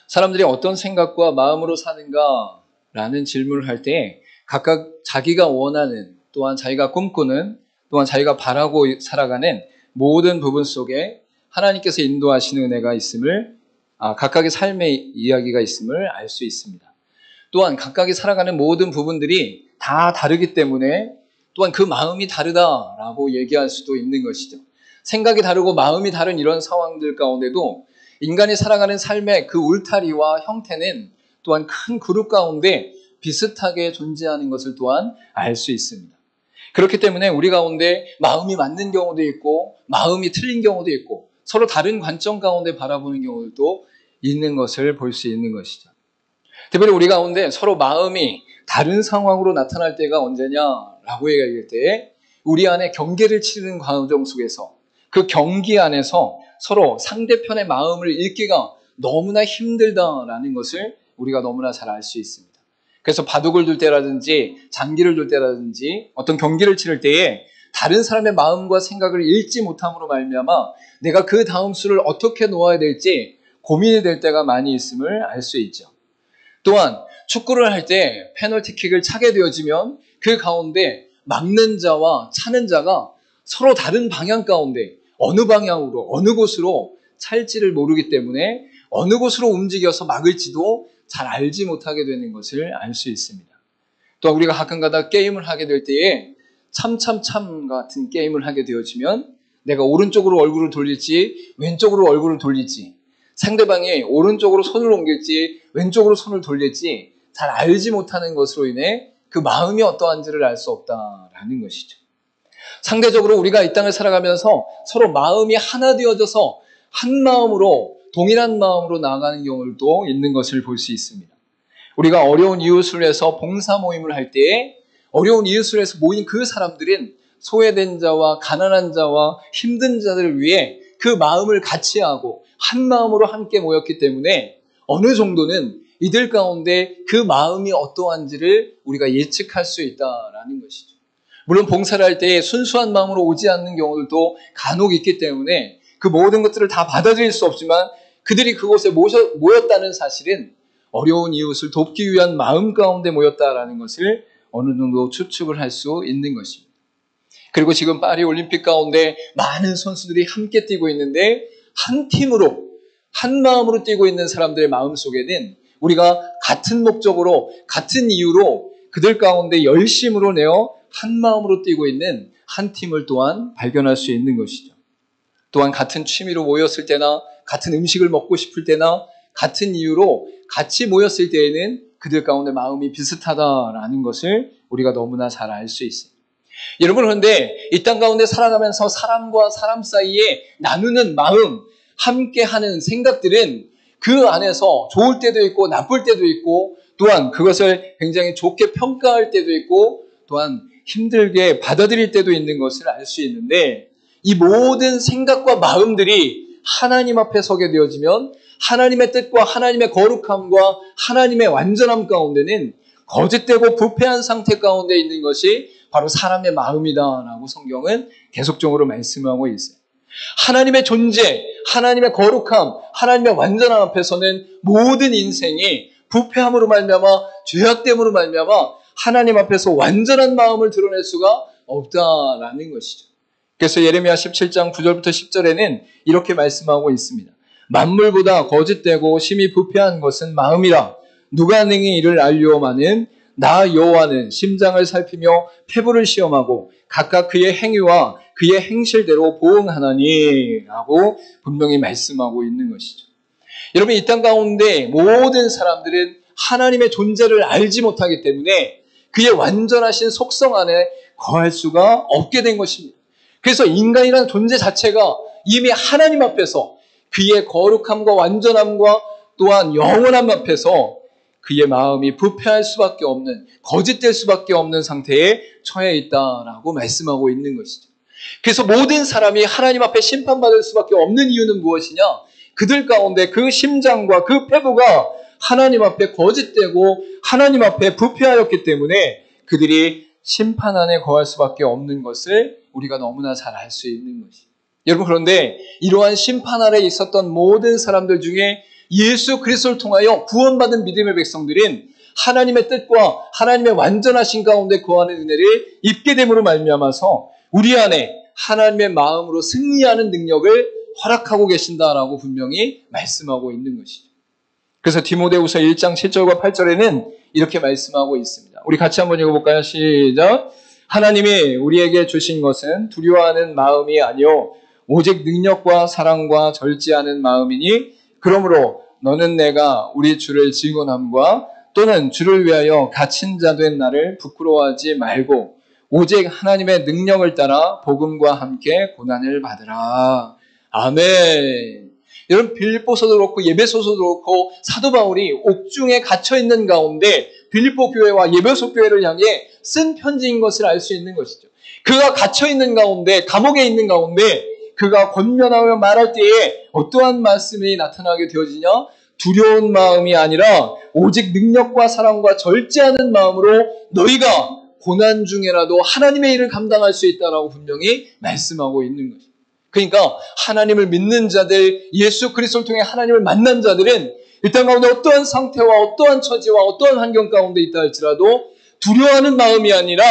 사람들이 어떤 생각과 마음으로 사는가 라는 질문을 할 때 각각 자기가 원하는, 또한 자기가 꿈꾸는, 또한 자기가 바라고 살아가는 모든 부분 속에 하나님께서 인도하시는 은혜가 있음을, 각각의 삶의 이야기가 있음을 알 수 있습니다. 또한 각각이 살아가는 모든 부분들이 다 다르기 때문에 또한 그 마음이 다르다라고 얘기할 수도 있는 것이죠. 생각이 다르고 마음이 다른 이런 상황들 가운데도 인간이 살아가는 삶의 그 울타리와 형태는 또한 큰 그룹 가운데 비슷하게 존재하는 것을 또한 알 수 있습니다. 그렇기 때문에 우리 가운데 마음이 맞는 경우도 있고 마음이 틀린 경우도 있고 서로 다른 관점 가운데 바라보는 경우도 있는 것을 볼 수 있는 것이죠. 특별히 우리 가운데 서로 마음이 다른 상황으로 나타날 때가 언제냐라고 얘기할 때 우리 안에 경계를 치르는 과정 속에서 그 경기 안에서 서로 상대편의 마음을 읽기가 너무나 힘들다라는 것을 우리가 너무나 잘 알 수 있습니다. 그래서 바둑을 둘 때라든지 장기를 둘 때라든지 어떤 경기를 치를 때에 다른 사람의 마음과 생각을 읽지 못함으로 말미암아 내가 그 다음 수를 어떻게 놓아야 될지 고민이 될 때가 많이 있음을 알 수 있죠. 또한 축구를 할 때 페널티킥을 차게 되어지면 그 가운데 막는 자와 차는 자가 서로 다른 방향 가운데 어느 방향으로 어느 곳으로 찰지를 모르기 때문에 어느 곳으로 움직여서 막을지도 잘 알지 못하게 되는 것을 알 수 있습니다. 또 우리가 가끔가다 게임을 하게 될 때에 참 같은 게임을 하게 되어지면 내가 오른쪽으로 얼굴을 돌릴지 왼쪽으로 얼굴을 돌릴지 상대방이 오른쪽으로 손을 옮길지 왼쪽으로 손을 돌릴지 잘 알지 못하는 것으로 인해 그 마음이 어떠한지를 알 수 없다라는 것이죠. 상대적으로 우리가 이 땅을 살아가면서 서로 마음이 하나 되어져서 한 마음으로 동일한 마음으로 나아가는 경우도 있는 것을 볼 수 있습니다. 우리가 어려운 이웃을 위해서 봉사 모임을 할 때에 어려운 이웃을 위해서 모인 그 사람들은 소외된 자와 가난한 자와 힘든 자들을 위해 그 마음을 같이 하고 한 마음으로 함께 모였기 때문에 어느 정도는 이들 가운데 그 마음이 어떠한지를 우리가 예측할 수 있다라는 것이죠. 물론 봉사를 할 때 순수한 마음으로 오지 않는 경우들도 간혹 있기 때문에 그 모든 것들을 다 받아들일 수 없지만 그들이 그곳에 모였다는 사실은 어려운 이웃을 돕기 위한 마음 가운데 모였다라는 것을 어느 정도 추측을 할 수 있는 것입니다. 그리고 지금 파리 올림픽 가운데 많은 선수들이 함께 뛰고 있는데 한 팀으로 한 마음으로 뛰고 있는 사람들의 마음 속에는 우리가 같은 목적으로 같은 이유로 그들 가운데 열심으로 내어 한 마음으로 뛰고 있는 한 팀을 또한 발견할 수 있는 것이죠. 또한 같은 취미로 모였을 때나 같은 음식을 먹고 싶을 때나 같은 이유로 같이 모였을 때에는 그들 가운데 마음이 비슷하다라는 것을 우리가 너무나 잘 알 수 있어요. 여러분, 그런데 이 땅 가운데 살아가면서 사람과 사람 사이에 나누는 마음, 함께하는 생각들은 그 안에서 좋을 때도 있고 나쁠 때도 있고 또한 그것을 굉장히 좋게 평가할 때도 있고 또한 힘들게 받아들일 때도 있는 것을 알 수 있는데 이 모든 생각과 마음들이 하나님 앞에 서게 되어지면 하나님의 뜻과 하나님의 거룩함과 하나님의 완전함 가운데는 거짓되고 부패한 상태 가운데 있는 것이 바로 사람의 마음이다라고 성경은 계속적으로 말씀하고 있어요. 하나님의 존재, 하나님의 거룩함, 하나님의 완전함 앞에서는 모든 인생이 부패함으로 말미암아 죄악됨으로 말미암아 하나님 앞에서 완전한 마음을 드러낼 수가 없다라는 것이죠. 그래서 예레미야 17장 9절부터 10절에는 이렇게 말씀하고 있습니다. 만물보다 거짓되고 심히 부패한 것은 마음이라. 누가 능히 이를 알려오마는 나 여호와는 심장을 살피며 폐부를 시험하고 각각 그의 행위와 그의 행실대로 보응하나니 라고 분명히 말씀하고 있는 것이죠. 여러분, 이 땅 가운데 모든 사람들은 하나님의 존재를 알지 못하기 때문에 그의 완전하신 속성 안에 거할 수가 없게 된 것입니다. 그래서 인간이라는 존재 자체가 이미 하나님 앞에서 그의 거룩함과 완전함과 또한 영원함 앞에서 그의 마음이 부패할 수밖에 없는, 거짓될 수밖에 없는 상태에 처해 있다라고 말씀하고 있는 것이죠. 그래서 모든 사람이 하나님 앞에 심판받을 수밖에 없는 이유는 무엇이냐? 그들 가운데 그 심장과 그 폐부가 하나님 앞에 거짓되고 하나님 앞에 부패하였기 때문에 그들이 심판 안에 거할 수밖에 없는 것을 우리가 너무나 잘 알 수 있는 것이죠. 여러분, 그런데 이러한 심판 아래 있었던 모든 사람들 중에 예수 그리스도를 통하여 구원받은 믿음의 백성들인 하나님의 뜻과 하나님의 완전하신 가운데 거하는 은혜를 입게 됨으로 말미암아서 우리 안에 하나님의 마음으로 승리하는 능력을 허락하고 계신다라고 분명히 말씀하고 있는 것이죠. 그래서 디모데후서 1장 7절과 8절에는 이렇게 말씀하고 있습니다. 우리 같이 한번 읽어볼까요? 시작. 하나님이 우리에게 주신 것은 두려워하는 마음이 아니요 오직 능력과 사랑과 절제하는 마음이니 그러므로 너는 내가 우리 주를 증언함과 또는 주를 위하여 갇힌 자 된 나를 부끄러워하지 말고 오직 하나님의 능력을 따라 복음과 함께 고난을 받으라. 아멘. 여러분 빌립보서도 그렇고 예배소서도 그렇고 사도 바울이 옥중에 갇혀있는 가운데 빌립보 교회와 예배소 교회를 향해 쓴 편지인 것을 알 수 있는 것이죠. 그가 갇혀있는 가운데 감옥에 있는 가운데 그가 권면하며 말할 때에 어떠한 말씀이 나타나게 되어지냐? 두려운 마음이 아니라 오직 능력과 사랑과 절제하는 마음으로 너희가 고난 중에라도 하나님의 일을 감당할 수 있다라고 분명히 말씀하고 있는 것입니다. 그러니까 하나님을 믿는 자들, 예수 그리스도를 통해 하나님을 만난 자들은 이 땅 가운데 어떠한 상태와 어떠한 처지와 어떠한 환경 가운데 있다 할지라도 두려워하는 마음이 아니라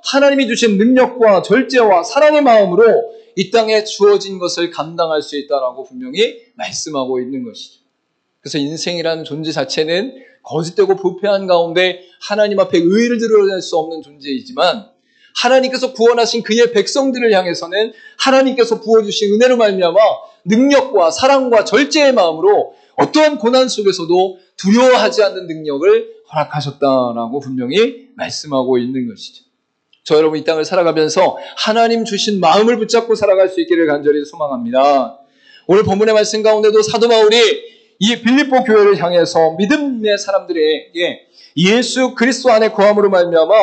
하나님이 주신 능력과 절제와 사랑의 마음으로 이 땅에 주어진 것을 감당할 수 있다라고 분명히 말씀하고 있는 것이죠. 그래서 인생이라는 존재 자체는 거짓되고 부패한 가운데 하나님 앞에 의의를 드러낼 수 없는 존재이지만 하나님께서 구원하신 그의 백성들을 향해서는 하나님께서 부어주신 은혜로 말미암아 능력과 사랑과 절제의 마음으로 어떠한 고난 속에서도 두려워하지 않는 능력을 허락하셨다라고 분명히 말씀하고 있는 것이죠. 저 여러분 이 땅을 살아가면서 하나님 주신 마음을 붙잡고 살아갈 수 있기를 간절히 소망합니다. 오늘 본문의 말씀 가운데도 사도 바울이 이 빌립보 교회를 향해서 믿음의 사람들에게 예수 그리스도 안에 거함으로 말미암아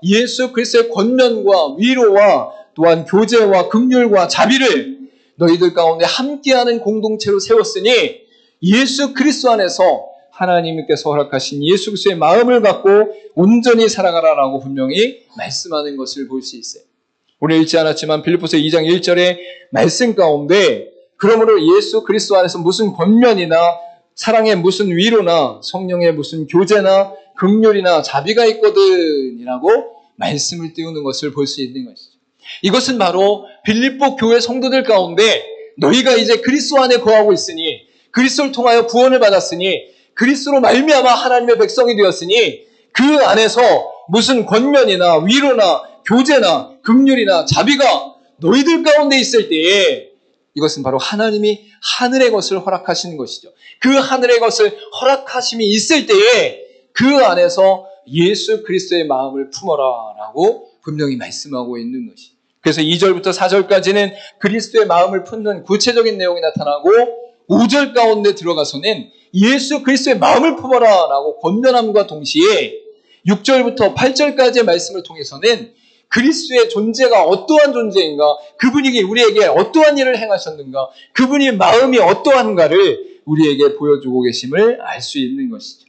예수 그리스도의 권면과 위로와 또한 교제와 긍휼과 자비를 너희들 가운데 함께하는 공동체로 세웠으니 예수 그리스도 안에서 하나님께서 허락하신 예수 그리스도의 마음을 갖고 온전히 살아가라라고 분명히 말씀하는 것을 볼 수 있어요. 오늘 읽지 않았지만 빌립보서 2장 1절의 말씀 가운데 그러므로 예수 그리스도 안에서 무슨 권면이나 사랑의 무슨 위로나 성령의 무슨 교제나 긍휼이나 자비가 있거든이라고 말씀을 띄우는 것을 볼 수 있는 것이죠. 이것은 바로 빌립보 교회 성도들 가운데 너희가 이제 그리스도 안에 거하고 있으니 그리스도를 통하여 구원을 받았으니 그리스도로 말미암아 하나님의 백성이 되었으니 그 안에서 무슨 권면이나 위로나 교제나 긍휼이나 자비가 너희들 가운데 있을 때에 이것은 바로 하나님이 하늘의 것을 허락하시는 것이죠. 그 하늘의 것을 허락하심이 있을 때에 그 안에서 예수 그리스도의 마음을 품어라 라고 분명히 말씀하고 있는 것이죠. 그래서 2절부터 4절까지는 그리스도의 마음을 품는 구체적인 내용이 나타나고 5절 가운데 들어가서는 예수 그리스도의 마음을 품어라 라고 권면함과 동시에 6절부터 8절까지의 말씀을 통해서는 그리스도의 존재가 어떠한 존재인가, 그분이 우리에게 어떠한 일을 행하셨는가, 그분의 마음이 어떠한가를 우리에게 보여주고 계심을 알 수 있는 것이죠.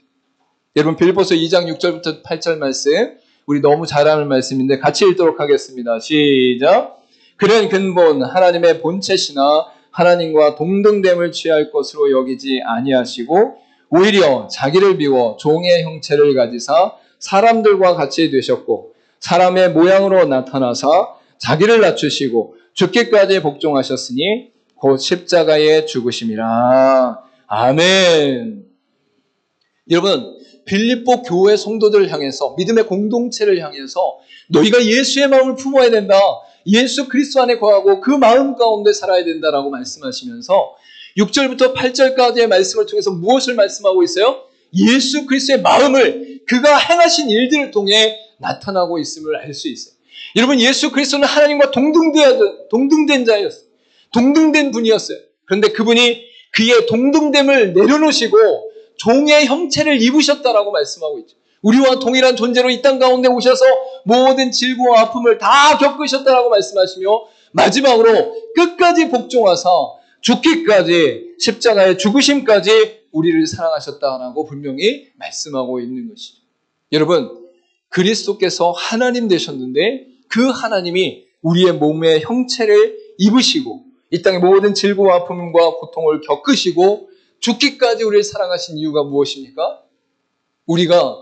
여러분 빌립보서 2장 6절부터 8절 말씀 우리 너무 잘 아는 말씀인데 같이 읽도록 하겠습니다. 시작. 그는 근본 하나님의 본체시나 하나님과 동등됨을 취할 것으로 여기지 아니하시고 오히려 자기를 비워 종의 형체를 가지사 사람들과 같이 되셨고 사람의 모양으로 나타나사 자기를 낮추시고 죽기까지 복종하셨으니 곧 십자가에 죽으심이라. 아멘. 여러분 빌립보 교회 성도들을 향해서 믿음의 공동체를 향해서 너희가 예수의 마음을 품어야 된다. 예수 그리스도 안에 거하고 그 마음 가운데 살아야 된다라고 말씀하시면서 6절부터 8절까지의 말씀을 통해서 무엇을 말씀하고 있어요? 예수 그리스도의 마음을 그가 행하신 일들을 통해 나타나고 있음을 알 수 있어요. 여러분 예수 그리스도는 하나님과 동등된 자였어요. 동등된 분이었어요. 그런데 그분이 그의 동등됨을 내려놓으시고 종의 형체를 입으셨다라고 말씀하고 있죠. 우리와 동일한 존재로 이 땅 가운데 오셔서 모든 질고와 아픔을 다 겪으셨다라고 말씀하시며 마지막으로 끝까지 복종하사 죽기까지 십자가의 죽으심까지 우리를 사랑하셨다라고 분명히 말씀하고 있는 것이죠. 여러분 그리스도께서 하나님 되셨는데 그 하나님이 우리의 몸의 형체를 입으시고 이 땅의 모든 질고와 아픔과 고통을 겪으시고 죽기까지 우리를 사랑하신 이유가 무엇입니까? 우리가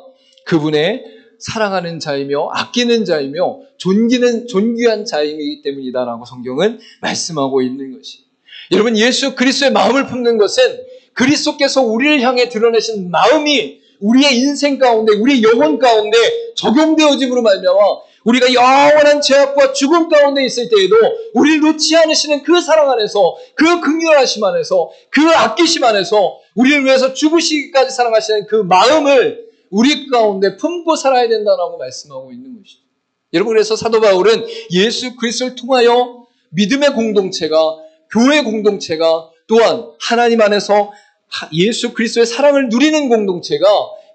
그분의 사랑하는 자이며 아끼는 자이며 존귀한 자이기 때문이다라고 성경은 말씀하고 있는 것이. 여러분, 예수 그리스도의 마음을 품는 것은 그리스도께서 우리를 향해 드러내신 마음이 우리의 인생 가운데, 우리의 영혼 가운데 적용되어짐으로 말미암아 우리가 영원한 죄악과 죽음 가운데 있을 때에도 우리를 놓지 않으시는 그 사랑 안에서, 그 긍휼하심 안에서, 그 아끼심 안에서 우리를 위해서 죽으시기까지 사랑하시는 그 마음을 우리 가운데 품고 살아야 된다라고 말씀하고 있는 것이죠. 여러분, 그래서 사도 바울은 예수 그리스도를 통하여 믿음의 공동체가, 교회 공동체가, 또한 하나님 안에서 예수 그리스도의 사랑을 누리는 공동체가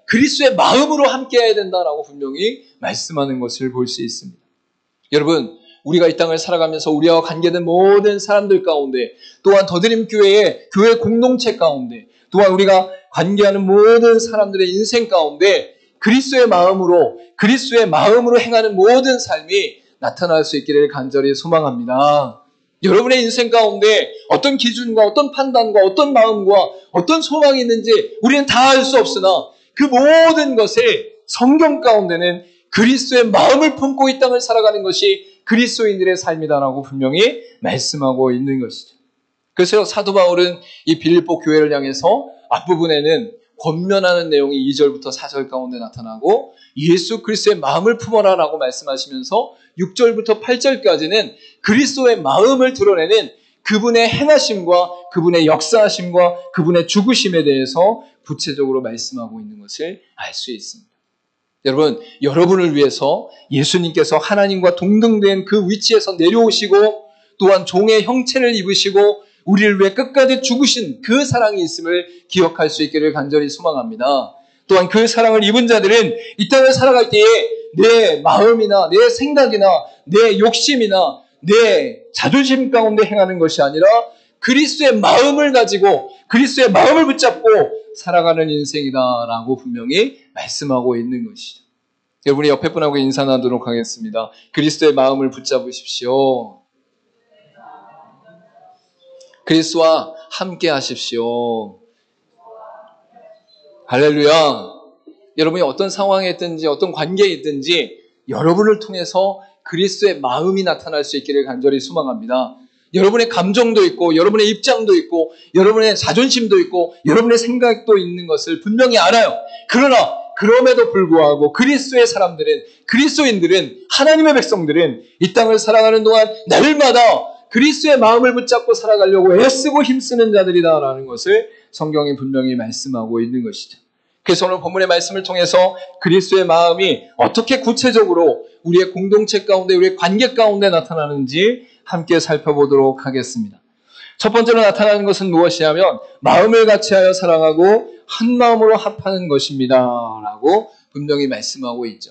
그리스도의 마음으로 함께해야 된다라고 분명히 말씀하는 것을 볼 수 있습니다. 여러분, 우리가 이 땅을 살아가면서 우리와 관계된 모든 사람들 가운데, 또한 더드림교회의 교회 공동체 가운데, 또한 우리가 관계하는 모든 사람들의 인생 가운데 그리스도의 마음으로 행하는 모든 삶이 나타날 수 있기를 간절히 소망합니다. 여러분의 인생 가운데 어떤 기준과 어떤 판단과 어떤 마음과 어떤 소망이 있는지 우리는 다 알 수 없으나 그 모든 것을 성경 가운데는 그리스도의 마음을 품고 이 땅을 살아가는 것이 그리스도인들의 삶이다라고 분명히 말씀하고 있는 것이죠. 그래서 사도 바울은 이 빌립보 교회를 향해서 앞부분에는 권면하는 내용이 2절부터 4절 가운데 나타나고 예수 그리스도의 마음을 품어라라고 말씀하시면서 6절부터 8절까지는 그리스도의 마음을 드러내는 그분의 행하심과 그분의 역사하심과 그분의 죽으심에 대해서 구체적으로 말씀하고 있는 것을 알 수 있습니다. 여러분, 여러분을 위해서 예수님께서 하나님과 동등된 그 위치에서 내려오시고 또한 종의 형체를 입으시고 우리를 위해 끝까지 죽으신 그 사랑이 있음을 기억할 수 있기를 간절히 소망합니다. 또한 그 사랑을 입은 자들은 이 땅을 살아갈 때에 내 마음이나 내 생각이나 내 욕심이나 내 자존심 가운데 행하는 것이 아니라 그리스도의 마음을 가지고 그리스도의 마음을 붙잡고 살아가는 인생이다라고 분명히 말씀하고 있는 것이죠. 여러분이 옆에 분하고 인사 나누도록 하겠습니다. 그리스도의 마음을 붙잡으십시오. 그리스도와 함께 하십시오. 할렐루야. 여러분이 어떤 상황에 있든지 어떤 관계에 있든지 여러분을 통해서 그리스도의 마음이 나타날 수 있기를 간절히 소망합니다. 여러분의 감정도 있고 여러분의 입장도 있고 여러분의 자존심도 있고 여러분의 생각도 있는 것을 분명히 알아요. 그러나 그럼에도 불구하고 그리스도의 사람들은, 그리스도인들은, 하나님의 백성들은 이 땅을 살아가는 동안 날마다 그리스도의 마음을 붙잡고 살아가려고 애쓰고 힘쓰는 자들이다라는 것을 성경이 분명히 말씀하고 있는 것이죠. 그래서 오늘 본문의 말씀을 통해서 그리스도의 마음이 어떻게 구체적으로 우리의 공동체 가운데, 우리의 관계 가운데 나타나는지 함께 살펴보도록 하겠습니다. 첫 번째로 나타나는 것은 무엇이냐면 마음을 같이하여 사랑하고 한 마음으로 합하는 것입니다 라고 분명히 말씀하고 있죠.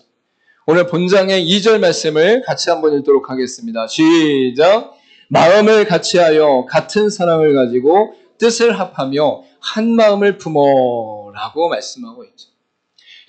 오늘 본장의 2절 말씀을 같이 한번 읽도록 하겠습니다. 시작! 마음을 같이하여 같은 사랑을 가지고 뜻을 합하며 한 마음을 품어 라고 말씀하고 있죠.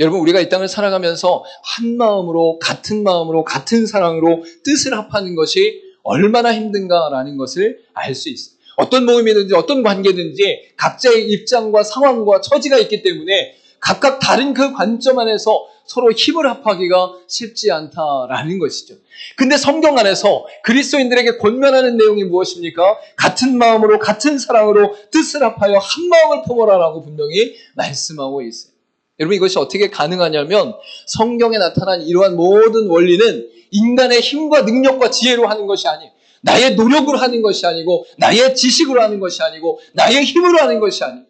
여러분, 우리가 이 땅을 살아가면서 한 마음으로 같은 사랑으로 뜻을 합하는 것이 얼마나 힘든가라는 것을 알 수 있어요. 어떤 모임이든지 어떤 관계든지 각자의 입장과 상황과 처지가 있기 때문에 각각 다른 그 관점 안에서 서로 힘을 합하기가 쉽지 않다라는 것이죠. 근데 성경 안에서 그리스도인들에게 권면하는 내용이 무엇입니까? 같은 마음으로 같은 사랑으로 뜻을 합하여 한 마음을 품어라라고 분명히 말씀하고 있어요. 여러분, 이것이 어떻게 가능하냐면 성경에 나타난 이러한 모든 원리는 인간의 힘과 능력과 지혜로 하는 것이 아니에요. 나의 노력으로 하는 것이 아니고 나의 지식으로 하는 것이 아니고 나의 힘으로 하는 것이 아니에요.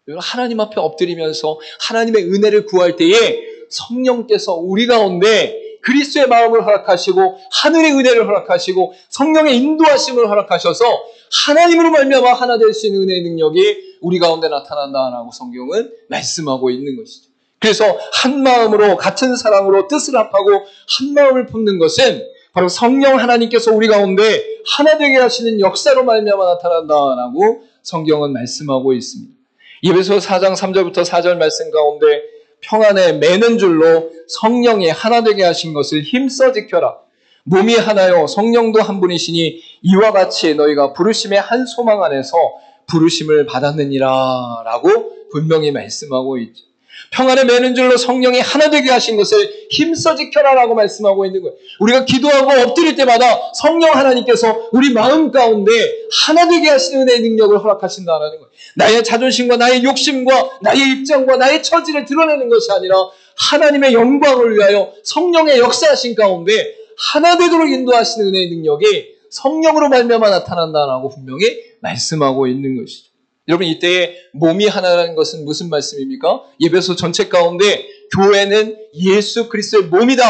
여러분, 하나님 앞에 엎드리면서 하나님의 은혜를 구할 때에 성령께서 우리 가운데 그리스도의 마음을 허락하시고 하늘의 은혜를 허락하시고 성령의 인도하심을 허락하셔서 하나님으로 말미암아 하나 될 수 있는 은혜의 능력이 우리 가운데 나타난다라고 성경은 말씀하고 있는 것이죠. 그래서 한 마음으로 같은 사랑으로 뜻을 합하고 한 마음을 품는 것은 바로 성령 하나님께서 우리 가운데 하나 되게 하시는 역사로 말미암아 나타난다라고 성경은 말씀하고 있습니다. 에베소 4장 3절부터 4절 말씀 가운데 평안에 매는 줄로 성령이 하나 되게 하신 것을 힘써 지켜라. 몸이 하나요 성령도 한 분이시니 이와 같이 너희가 부르심의 한 소망 안에서 부르심을 받았느니라 라고 분명히 말씀하고 있죠. 평안에 매는 줄로 성령이 하나 되게 하신 것을 힘써 지켜라 라고 말씀하고 있는 거예요. 우리가 기도하고 엎드릴 때마다 성령 하나님께서 우리 마음 가운데 하나 되게 하시는 은혜의 능력을 허락하신다라는 거예요. 나의 자존심과 나의 욕심과 나의 입장과 나의 처지를 드러내는 것이 아니라 하나님의 영광을 위하여 성령의 역사하신 가운데 하나 되도록 인도하시는 은혜의 능력이 성령으로 말미암아 나타난다라고 분명히 말씀하고 있는 것이죠. 여러분, 이때에 몸이 하나라는 것은 무슨 말씀입니까? 예배소 전체 가운데 교회는 예수 그리스도의 몸이다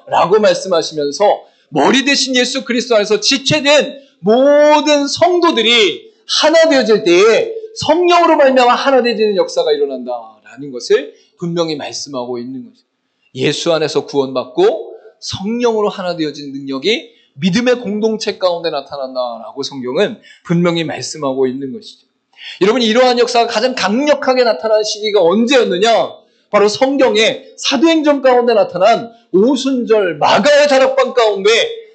라고 말씀하시면서 머리 대신 예수 그리스도 안에서 지체된 모든 성도들이 하나 되어질 때에 성령으로 말미암아 하나 되어지는 역사가 일어난다라는 것을 분명히 말씀하고 있는 거죠. 예수 안에서 구원받고 성령으로 하나 되어진 능력이 믿음의 공동체 가운데 나타난다라고 성경은 분명히 말씀하고 있는 것이죠. 여러분, 이러한 역사가 가장 강력하게 나타나는 시기가 언제였느냐? 바로 성경의 사도행전 가운데 나타난 오순절 마가의 다락방 가운데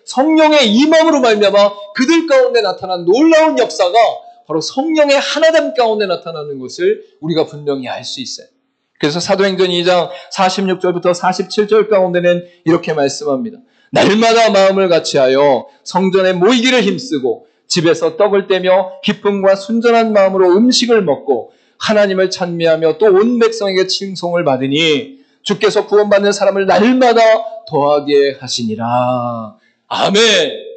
성령의 임함으로 말미암아 그들 가운데 나타난 놀라운 역사가 바로 성령의 하나됨 가운데 나타나는 것을 우리가 분명히 알 수 있어요. 그래서 사도행전 2장 46절부터 47절 가운데는 이렇게 말씀합니다. 날마다 마음을 같이하여 성전에 모이기를 힘쓰고 집에서 떡을 떼며 기쁨과 순전한 마음으로 음식을 먹고 하나님을 찬미하며 또 온 백성에게 칭송을 받으니 주께서 구원받는 사람을 날마다 더하게 하시니라. 아멘.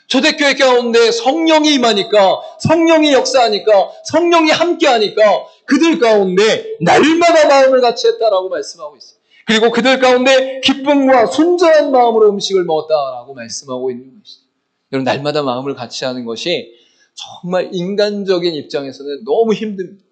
초대교회 가운데 성령이 임하니까, 성령이 역사하니까, 성령이 함께하니까 그들 가운데 날마다 마음을 같이 했다라고 말씀하고 있어요. 그리고 그들 가운데 기쁨과 순전한 마음으로 음식을 먹었다라고 말씀하고 있는 것이죠. 여러분, 날마다 마음을 같이 하는 것이 정말 인간적인 입장에서는 너무 힘듭니다.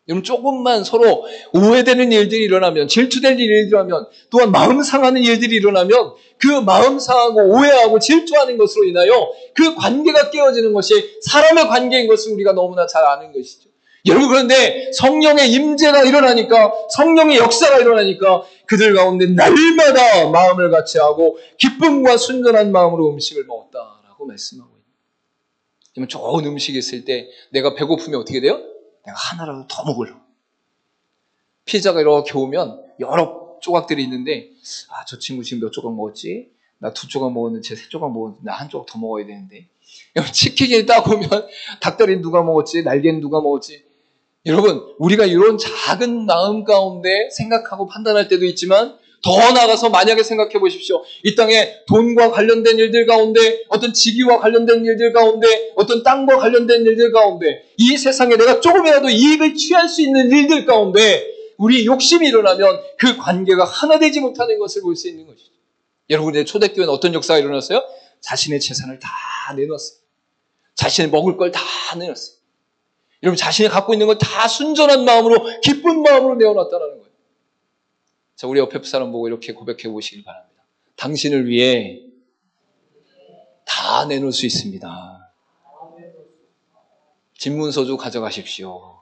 여러분, 조금만 서로 오해되는 일들이 일어나면, 질투될 일이 일어나면, 또한 마음 상하는 일들이 일어나면 그 마음 상하고 오해하고 질투하는 것으로 인하여 그 관계가 깨어지는 것이 사람의 관계인 것을 우리가 너무나 잘 아는 것이죠. 여러분, 그런데 성령의 임재가 일어나니까, 성령의 역사가 일어나니까 그들 가운데 날마다 마음을 같이 하고 기쁨과 순전한 마음으로 음식을 먹었다라고 말씀하고 있습니다. 좋은 음식이 있을 때 내가 배고프면 어떻게 돼요? 내가 하나라도 더 먹으려고. 피자가 이렇게 오면 여러 조각들이 있는데, 저 친구 지금 몇 조각 먹었지? 나 2조각 먹었는데 쟤 3조각 먹었는데 나 1조각 더 먹어야 되는데. 치킨이 딱 오면 닭다리는 누가 먹었지? 날개는 누가 먹었지? 여러분, 우리가 이런 작은 마음 가운데 생각하고 판단할 때도 있지만 더 나아가서 만약에 생각해 보십시오. 이 땅에 돈과 관련된 일들 가운데, 어떤 직위와 관련된 일들 가운데, 어떤 땅과 관련된 일들 가운데, 이 세상에 내가 조금이라도 이익을 취할 수 있는 일들 가운데 우리 욕심이 일어나면 그 관계가 하나 되지 못하는 것을 볼 수 있는 것이죠. 여러분의 초대교회는 어떤 역사가 일어났어요? 자신의 재산을 다 내놓았어요. 자신의 먹을 걸 다 내놨어요. 여러분, 자신이 갖고 있는 걸 다 순전한 마음으로, 기쁜 마음으로 내어놨다는 거예요. 자, 우리 옆에 사람 보고 이렇게 고백해 보시길 바랍니다. 당신을 위해 다 내놓을 수 있습니다. 집문서도 가져가십시오.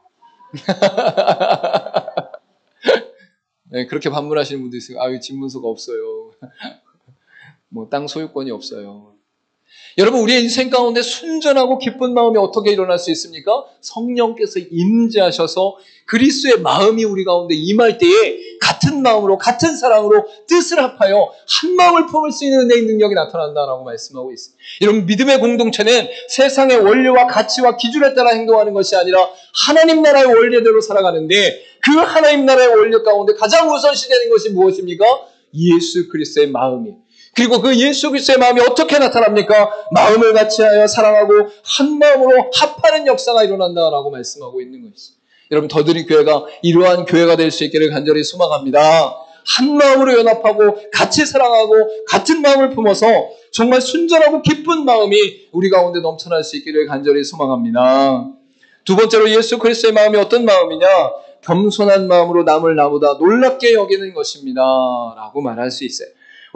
네, 그렇게 반문하시는 분도 있어요. 집문서가 없어요. 땅 소유권이 없어요. 여러분, 우리의 인생 가운데 순전하고 기쁜 마음이 어떻게 일어날 수 있습니까? 성령께서 임재하셔서 그리스도의 마음이 우리 가운데 임할 때에 같은 마음으로, 같은 사랑으로 뜻을 합하여 한 마음을 품을 수 있는 은혜의 능력이 나타난다라고 말씀하고 있습니다. 여러분, 믿음의 공동체는 세상의 원리와 가치와 기준에 따라 행동하는 것이 아니라 하나님 나라의 원리대로 살아가는데, 그 하나님 나라의 원리 가운데 가장 우선시되는 것이 무엇입니까? 예수 그리스도의 마음이에요. 그리고 그 예수 그리스도의 마음이 어떻게 나타납니까? 마음을 같이하여 사랑하고 한 마음으로 합하는 역사가 일어난다라고 말씀하고 있는 것이죠. 여러분, 더드림 교회가 이러한 교회가 될 수 있기를 간절히 소망합니다. 한 마음으로 연합하고 같이 사랑하고 같은 마음을 품어서 정말 순전하고 기쁜 마음이 우리 가운데 넘쳐날 수 있기를 간절히 소망합니다. 두 번째로 예수 그리스도의 마음이 어떤 마음이냐? 겸손한 마음으로 남을 나보다 놀랍게 여기는 것입니다 라고 말할 수 있어요.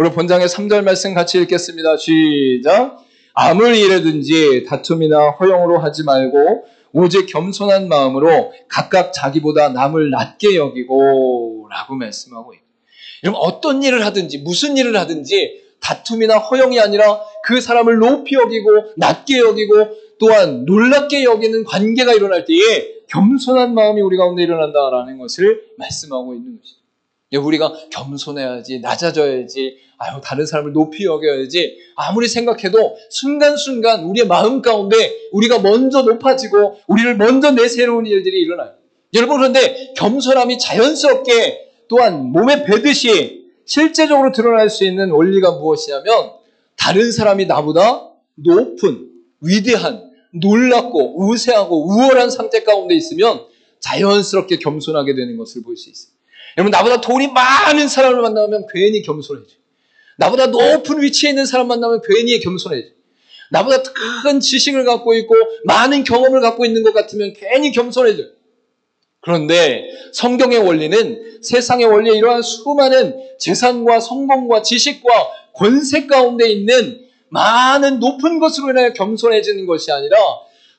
오늘 본장의 3절 말씀 같이 읽겠습니다. 시작. 아무리 이래든지 다툼이나 허용으로 하지 말고 오직 겸손한 마음으로 각각 자기보다 남을 낮게 여기고 라고 말씀하고 있습니다. 여러분, 어떤 일을 하든지 무슨 일을 하든지 다툼이나 허용이 아니라 그 사람을 높이 여기고 낮게 여기고 또한 놀랍게 여기는 관계가 일어날 때에 겸손한 마음이 우리 가운데 일어난다라는 것을 말씀하고 있는 것이죠. 우리가 겸손해야지, 낮아져야지, 다른 사람을 높이 여겨야지 아무리 생각해도 순간순간 우리의 마음 가운데 우리가 먼저 높아지고 우리를 먼저 내세우는 일들이 일어나요. 여러분, 그런데 겸손함이 자연스럽게 또한 몸에 배듯이 실제적으로 드러날 수 있는 원리가 무엇이냐면 다른 사람이 나보다 높은, 위대한, 놀랍고 우세하고 우월한 상태 가운데 있으면 자연스럽게 겸손하게 되는 것을 볼 수 있어요. 여러분, 나보다 돈이 많은 사람을 만나면 괜히 겸손해져요. 나보다 높은 위치에 있는 사람 만나면 괜히 겸손해져요. 나보다 큰 지식을 갖고 있고 많은 경험을 갖고 있는 것 같으면 괜히 겸손해져요. 그런데 성경의 원리는 세상의 원리에 이러한 수많은 재산과 성공과 지식과 권세 가운데 있는 많은 높은 것으로 인하여 겸손해지는 것이 아니라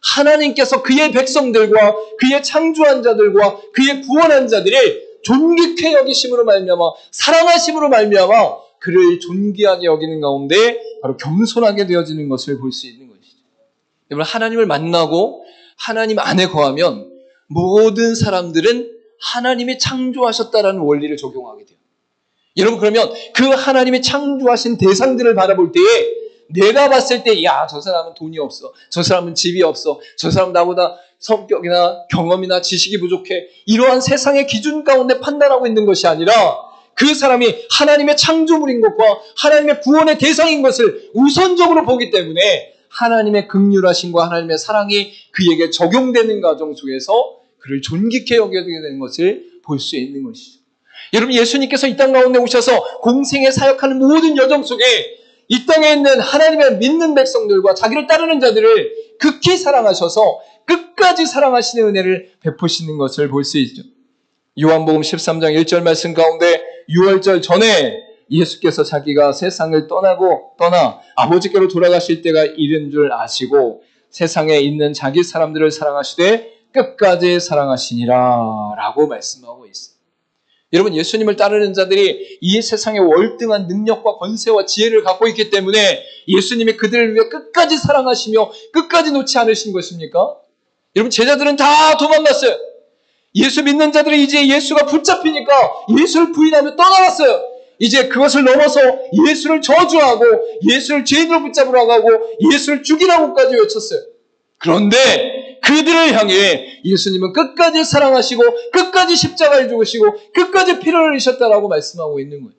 하나님께서 그의 백성들과 그의 창조한 자들과 그의 구원한 자들이 존귀케 여기심으로 말미암아 사랑하심으로 말미암아 그를 존귀하게 여기는 가운데 바로 겸손하게 되어지는 것을 볼 수 있는 것이죠. 여러분, 하나님을 만나고 하나님 안에 거하면 모든 사람들은 하나님이 창조하셨다라는 원리를 적용하게 돼요. 여러분, 그러면 그 하나님이 창조하신 대상들을 바라볼 때에 내가 봤을 때 저 사람은 돈이 없어, 저 사람은 집이 없어, 저 사람 나보다 성격이나 경험이나 지식이 부족해, 이러한 세상의 기준 가운데 판단하고 있는 것이 아니라 그 사람이 하나님의 창조물인 것과 하나님의 구원의 대상인 것을 우선적으로 보기 때문에 하나님의 긍휼하심과 하나님의 사랑이 그에게 적용되는 과정 속에서 그를 존귀케 여기게 되는 것을 볼 수 있는 것이죠. 여러분, 예수님께서 이 땅 가운데 오셔서 공생에 사역하는 모든 여정 속에 이 땅에 있는 하나님의 믿는 백성들과 자기를 따르는 자들을 극히 사랑하셔서 끝까지 사랑하시는 은혜를 베푸시는 것을 볼 수 있죠. 요한복음 13장 1절 말씀 가운데 유월절 전에 예수께서 자기가 세상을 떠나 아버지께로 돌아가실 때가 이른 줄 아시고 세상에 있는 자기 사람들을 사랑하시되 끝까지 사랑하시니라 라고 말씀하고 있어요. 여러분, 예수님을 따르는 자들이 이 세상에 월등한 능력과 권세와 지혜를 갖고 있기 때문에 예수님이 그들을 위해 끝까지 사랑하시며 끝까지 놓지 않으신 것입니까? 여러분, 제자들은 다 도망갔어요. 예수 믿는 자들이 이제 예수가 붙잡히니까 예수를 부인하며 떠나갔어요. 이제 그것을 넘어서 예수를 저주하고 예수를 죄인으로 붙잡으러 가고 예수를 죽이라고까지 외쳤어요. 그런데 그들을 향해 예수님은 끝까지 사랑하시고 끝까지 십자가를 죽으시고 끝까지 피를 흘리셨다라고 말씀하고 있는 거예요.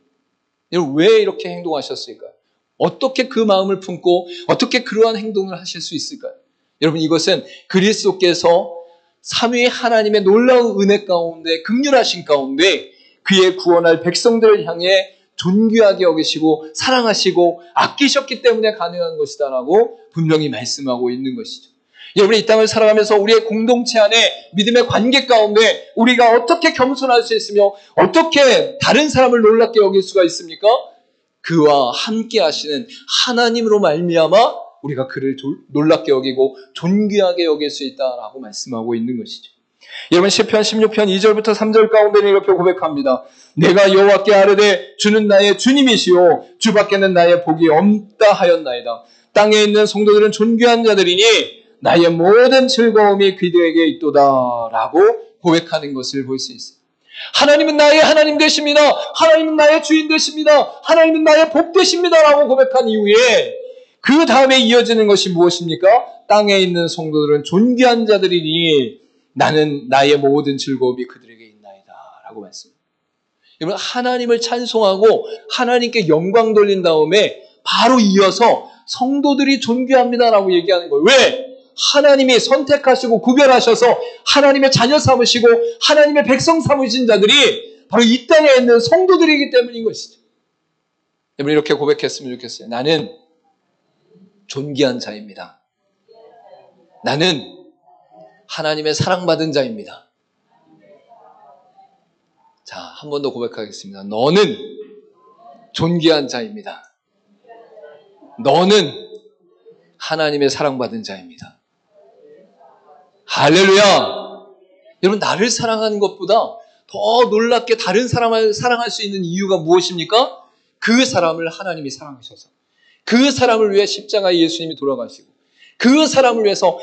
여러분, 왜 이렇게 행동하셨을까요? 어떻게 그 마음을 품고 어떻게 그러한 행동을 하실 수 있을까요? 여러분, 이것은 그리스도께서 삼위 하나님의 놀라운 은혜 가운데 긍휼하신 가운데 그의 구원할 백성들을 향해 존귀하게 여기시고 사랑하시고 아끼셨기 때문에 가능한 것이다라고 분명히 말씀하고 있는 것이죠. 여러분, 이 땅을 살아가면서 우리의 공동체 안에 믿음의 관계 가운데 우리가 어떻게 겸손할 수 있으며 어떻게 다른 사람을 놀랍게 여길 수가 있습니까? 그와 함께 하시는 하나님으로 말미암아 우리가 그를 놀랍게 여기고 존귀하게 여길 수 있다라고 말씀하고 있는 것이죠. 여러분, 시편 16편 2절부터 3절 가운데는 이렇게 고백합니다. 내가 여호와께 아뢰되 주는 나의 주님이시요 주 밖에는 나의 복이 없다 하였나이다. 땅에 있는 성도들은 존귀한 자들이니 나의 모든 즐거움이 그들에게 있도다 라고 고백하는 것을 볼 수 있습니다. 하나님은 나의 하나님 되십니다. 하나님은 나의 주인 되십니다. 하나님은 나의 복 되십니다 라고 고백한 이후에 그 다음에 이어지는 것이 무엇입니까? 땅에 있는 성도들은 존귀한 자들이니 나는 나의 모든 즐거움이 그들에게 있나이다 라고 말씀합니다. 여러분, 하나님을 찬송하고 하나님께 영광 돌린 다음에 바로 이어서 성도들이 존귀합니다라고 얘기하는 거예요. 왜? 하나님이 선택하시고 구별하셔서 하나님의 자녀 삼으시고 하나님의 백성 삼으신 자들이 바로 이 땅에 있는 성도들이기 때문인 것이죠. 여러분, 이렇게 고백했으면 좋겠어요. 나는 존귀한 자입니다. 나는 하나님의 사랑받은 자입니다. 자, 한 번 더 고백하겠습니다. 너는 존귀한 자입니다. 너는 하나님의 사랑받은 자입니다. 할렐루야! 여러분, 나를 사랑하는 것보다 더 놀랍게 다른 사람을 사랑할 수 있는 이유가 무엇입니까? 그 사람을 하나님이 사랑하셔서 그 사람을 위해 십자가에 예수님이 돌아가시고 그 사람을 위해서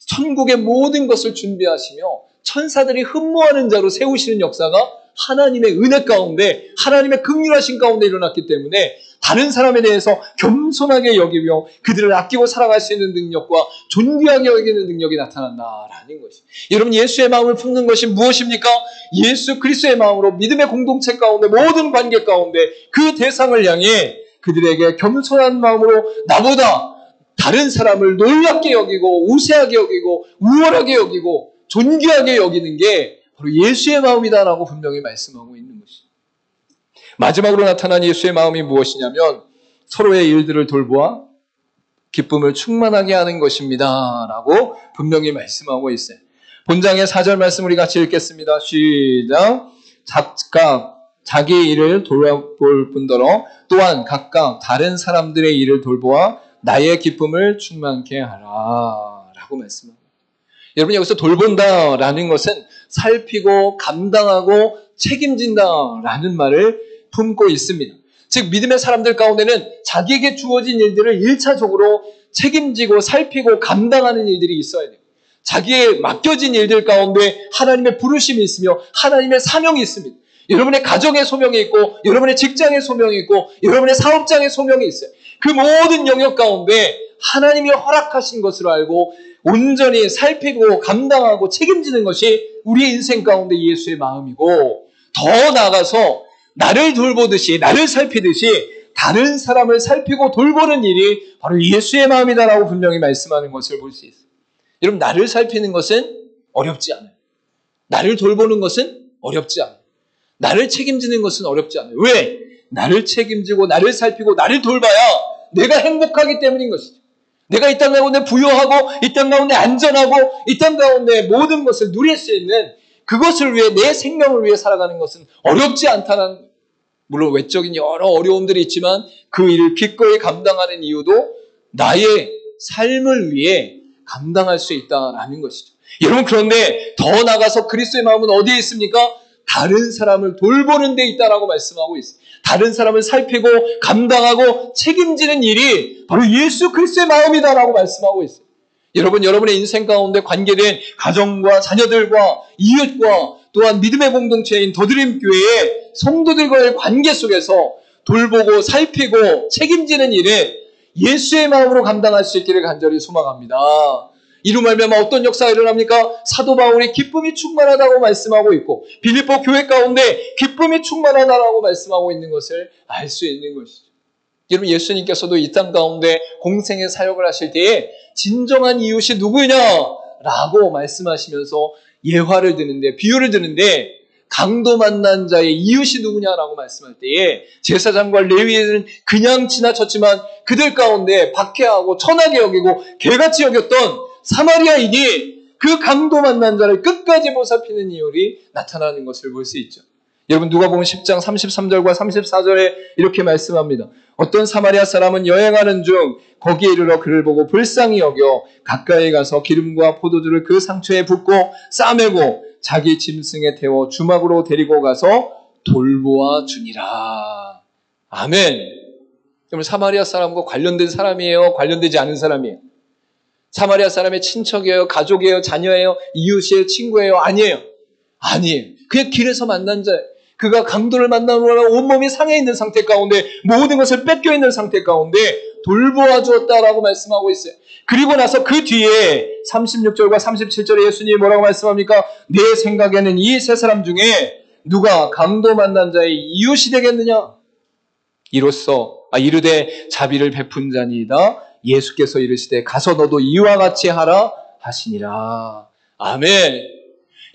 천국의 모든 것을 준비하시며 천사들이 흠모하는 자로 세우시는 역사가 하나님의 은혜 가운데, 하나님의 긍휼하신 가운데 일어났기 때문에 다른 사람에 대해서 겸손하게 여기며 그들을 아끼고 살아갈 수 있는 능력과 존귀하게 여기는 능력이 나타난다라는 것이. 여러분, 예수의 마음을 품는 것이 무엇입니까? 예수 그리스도의 마음으로 믿음의 공동체 가운데, 모든 관계 가운데 그 대상을 향해 그들에게 겸손한 마음으로 나보다 다른 사람을 놀랍게 여기고 우세하게 여기고 우월하게 여기고 존귀하게 여기는 게 바로 예수의 마음이다라고 분명히 말씀하고 있는 것입니다. 마지막으로 나타난 예수의 마음이 무엇이냐면 서로의 일들을 돌보아 기쁨을 충만하게 하는 것입니다 라고 분명히 말씀하고 있어요. 본장의 4절 말씀 우리 같이 읽겠습니다. 시작. 각각 자기 일을 돌볼 뿐더러 또한 각각 다른 사람들의 일을 돌보아 나의 기쁨을 충만케 하라 라고 말씀합니다. 여러분, 여기서 돌본다라는 것은 살피고 감당하고 책임진다라는 말을 품고 있습니다. 즉 믿음의 사람들 가운데는 자기에게 주어진 일들을 1차적으로 책임지고 살피고 감당하는 일들이 있어야 돼요. 자기의 맡겨진 일들 가운데 하나님의 부르심이 있으며 하나님의 사명이 있습니다. 여러분의 가정의 소명이 있고 여러분의 직장의 소명이 있고 여러분의 사업장의 소명이 있어요. 그 모든 영역 가운데 하나님이 허락하신 것으로 알고 온전히 살피고 감당하고 책임지는 것이 우리의 인생 가운데 예수의 마음이고, 더 나아가서 나를 돌보듯이 나를 살피듯이 다른 사람을 살피고 돌보는 일이 바로 예수의 마음이다라고 분명히 말씀하는 것을 볼 수 있어요. 여러분, 나를 살피는 것은 어렵지 않아요. 나를 돌보는 것은 어렵지 않아요. 나를 책임지는 것은 어렵지 않아요. 왜? 나를 책임지고 나를 살피고 나를 돌봐야 내가 행복하기 때문인 것이죠. 내가 이 땅 가운데 부유하고 이 땅 가운데 안전하고 이 땅 가운데 모든 것을 누릴 수 있는 그것을 위해 내 생명을 위해 살아가는 것은 어렵지 않다는, 물론 외적인 여러 어려움들이 있지만 그 일을 기꺼이 감당하는 이유도 나의 삶을 위해 감당할 수 있다라는 것이죠. 여러분, 그런데 더 나아가서 그리스도의 마음은 어디에 있습니까? 다른 사람을 돌보는 데 있다라고 말씀하고 있어요. 다른 사람을 살피고 감당하고 책임지는 일이 바로 예수 그리스도의 마음이다라고 말씀하고 있어요. 여러분, 여러분의 인생 가운데 관계된 가정과 자녀들과 이웃과 또한 믿음의 공동체인 더드림교회의 성도들과의 관계 속에서 돌보고 살피고 책임지는 일을 예수의 마음으로 감당할 수 있기를 간절히 소망합니다. 이로 말미암아 어떤 역사가 일어납니까? 사도 바울이 기쁨이 충만하다고 말씀하고 있고 빌립보 교회 가운데 기쁨이 충만하다라고 말씀하고 있는 것을 알 수 있는 것이죠. 여러분, 예수님께서도 이 땅 가운데 공생의 사역을 하실 때에 진정한 이웃이 누구냐라고 말씀하시면서 예화를 드는데, 비유를 드는데, 강도 만난 자의 이웃이 누구냐라고 말씀할 때에 제사장과 레위인은 그냥 지나쳤지만 그들 가운데 박해하고 천하게 여기고 개같이 여겼던 사마리아인이 그 강도 만난 자를 끝까지 보살피는 이유이 나타나는 것을 볼 수 있죠. 여러분, 누가복음 10장 33절과 34절에 이렇게 말씀합니다. 어떤 사마리아 사람은 여행하는 중 거기에 이르러 그를 보고 불쌍히 여겨 가까이 가서 기름과 포도주를 그 상처에 붓고 싸매고 자기 짐승에 태워 주막으로 데리고 가서 돌보아 주니라. 아멘. 여러분, 사마리아 사람과 관련된 사람이에요? 관련되지 않은 사람이에요? 사마리아 사람의 친척이에요? 가족이에요? 자녀예요? 이웃이에요? 친구예요? 아니에요. 아니에요. 그냥 길에서 만난 자예요. 그가 강도를 만나므로 온몸이 상해 있는 상태 가운데 모든 것을 뺏겨 있는 상태 가운데 돌보아 주었다라고 말씀하고 있어요. 그리고 나서 그 뒤에 36절과 37절에 예수님이 뭐라고 말씀합니까? 내 생각에는 이 세 사람 중에 누가 강도 만난 자의 이웃이 되겠느냐? 이르되 자비를 베푼 자니이다. 예수께서 이르시되 가서 너도 이와 같이 하라 하시니라. 아멘.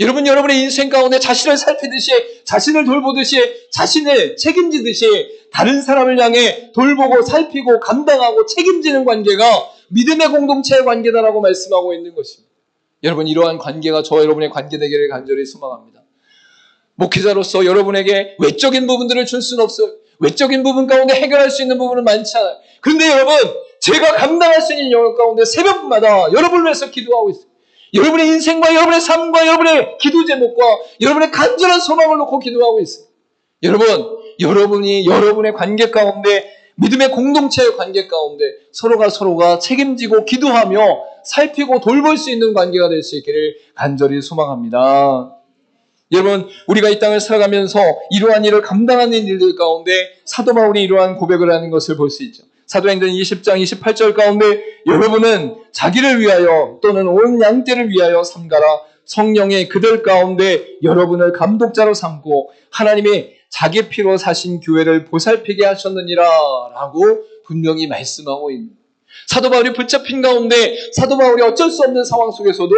여러분, 여러분의 인생 가운데 자신을 살피듯이, 자신을 돌보듯이, 자신을 책임지듯이 다른 사람을 향해 돌보고 살피고 감당하고 책임지는 관계가 믿음의 공동체의 관계다라고 말씀하고 있는 것입니다. 여러분, 이러한 관계가 저와 여러분의 관계 되기를 간절히 소망합니다. 목회자로서 여러분에게 외적인 부분들을 줄 수는 없어요. 외적인 부분 가운데 해결할 수 있는 부분은 많지 않아요. 그런데 여러분, 제가 감당할 수 있는 영역 가운데 새벽마다 여러분을 위해서 기도하고 있어요. 여러분의 인생과 여러분의 삶과 여러분의 기도 제목과 여러분의 간절한 소망을 놓고 기도하고 있어요. 여러분, 여러분이 여러분의 관계 가운데 믿음의 공동체의 관계 가운데 서로가 책임지고 기도하며 살피고 돌볼 수 있는 관계가 될 수 있기를 간절히 소망합니다. 여러분, 우리가 이 땅을 살아가면서 이러한 일을 감당하는 일들 가운데 사도 바울이 이러한 고백을 하는 것을 볼 수 있죠. 사도행전 20장 28절 가운데 여러분은 자기를 위하여 또는 온 양떼를 위하여 삼가라. 성령의 그들 가운데 여러분을 감독자로 삼고 하나님이 자기 피로 사신 교회를 보살피게 하셨느니라 라고 분명히 말씀하고 있는 거예요. 사도 바울이 붙잡힌 가운데 사도 바울이 어쩔 수 없는 상황 속에서도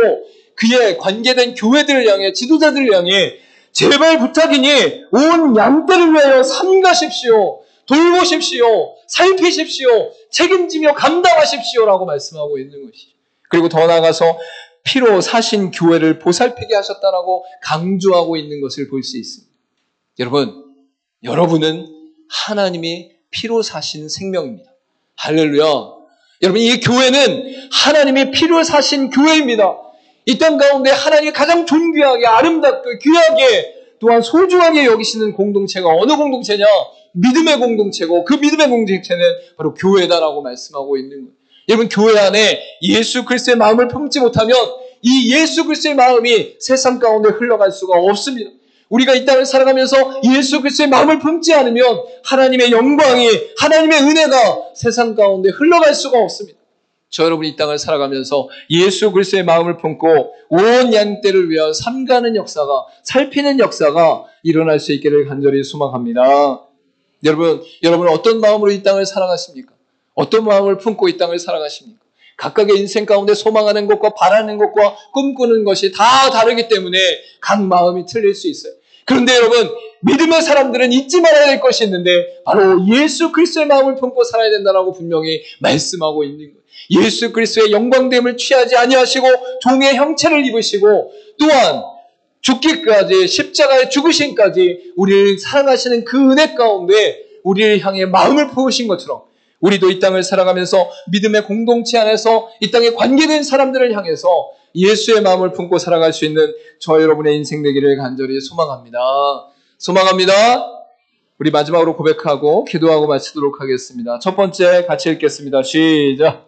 그의 관계된 교회들을 향해 지도자들을 향해 제발 부탁이니 온 양떼를 위하여 삼가십시오. 돌보십시오. 살피십시오. 책임지며 감당하십시오라고 말씀하고 있는 것이죠. 그리고 더 나아가서 피로 사신 교회를 보살피게 하셨다라고 강조하고 있는 것을 볼 수 있습니다. 여러분은 하나님이 피로 사신 생명입니다. 할렐루야. 여러분, 이 교회는 하나님이 피로 사신 교회입니다. 이 땅 가운데 하나님이 가장 존귀하게 아름답게 귀하게 또한 소중하게 여기시는 공동체가 어느 공동체냐? 믿음의 공동체고 그 믿음의 공동체는 바로 교회다라고 말씀하고 있는 거예요. 여러분, 교회 안에 예수 그리스도의 마음을 품지 못하면 이 예수 그리스도의 마음이 세상 가운데 흘러갈 수가 없습니다. 우리가 이 땅을 살아가면서 예수 그리스도의 마음을 품지 않으면 하나님의 영광이, 하나님의 은혜가 세상 가운데 흘러갈 수가 없습니다. 저 여러분이 이 땅을 살아가면서 예수 그리스도의 마음을 품고 온 양떼를 위하여 삼가는 역사가, 살피는 역사가 일어날 수 있기를 간절히 소망합니다. 여러분 어떤 마음으로 이 땅을 살아가십니까? 어떤 마음을 품고 이 땅을 살아가십니까? 각각의 인생 가운데 소망하는 것과 바라는 것과 꿈꾸는 것이 다 다르기 때문에 각 마음이 틀릴 수 있어요. 그런데 여러분, 믿음의 사람들은 잊지 말아야 될 것이 있는데 바로 예수 그리스도의 마음을 품고 살아야 된다라고 분명히 말씀하고 있는 거예요. 예수 그리스도의 영광됨을 취하지 아니하시고 종의 형체를 입으시고 또한 죽기까지 십자가의 죽으심까지 우리를 사랑하시는 그 은혜 가운데 우리를 향해 마음을 품으신 것처럼 우리도 이 땅을 살아가면서 믿음의 공동체 안에서 이 땅에 관계된 사람들을 향해서 예수의 마음을 품고 살아갈 수 있는 저 여러분의 인생 되기를 간절히 소망합니다. 우리 마지막으로 고백하고 기도하고 마치도록 하겠습니다. 첫 번째 같이 읽겠습니다. 시작.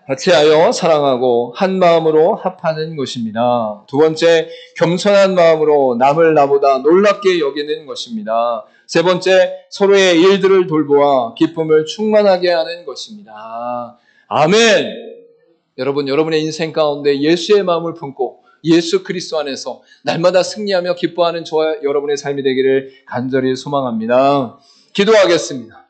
같이 하여 사랑하고 한 마음으로 합하는 것입니다. 두 번째, 겸손한 마음으로 남을 나보다 놀랍게 여기는 것입니다. 세 번째, 서로의 일들을 돌보아 기쁨을 충만하게 하는 것입니다. 아멘. 여러분의 인생 가운데 예수의 마음을 품고 예수 그리스도 안에서 날마다 승리하며 기뻐하는 저와 여러분의 삶이 되기를 간절히 소망합니다. 기도하겠습니다.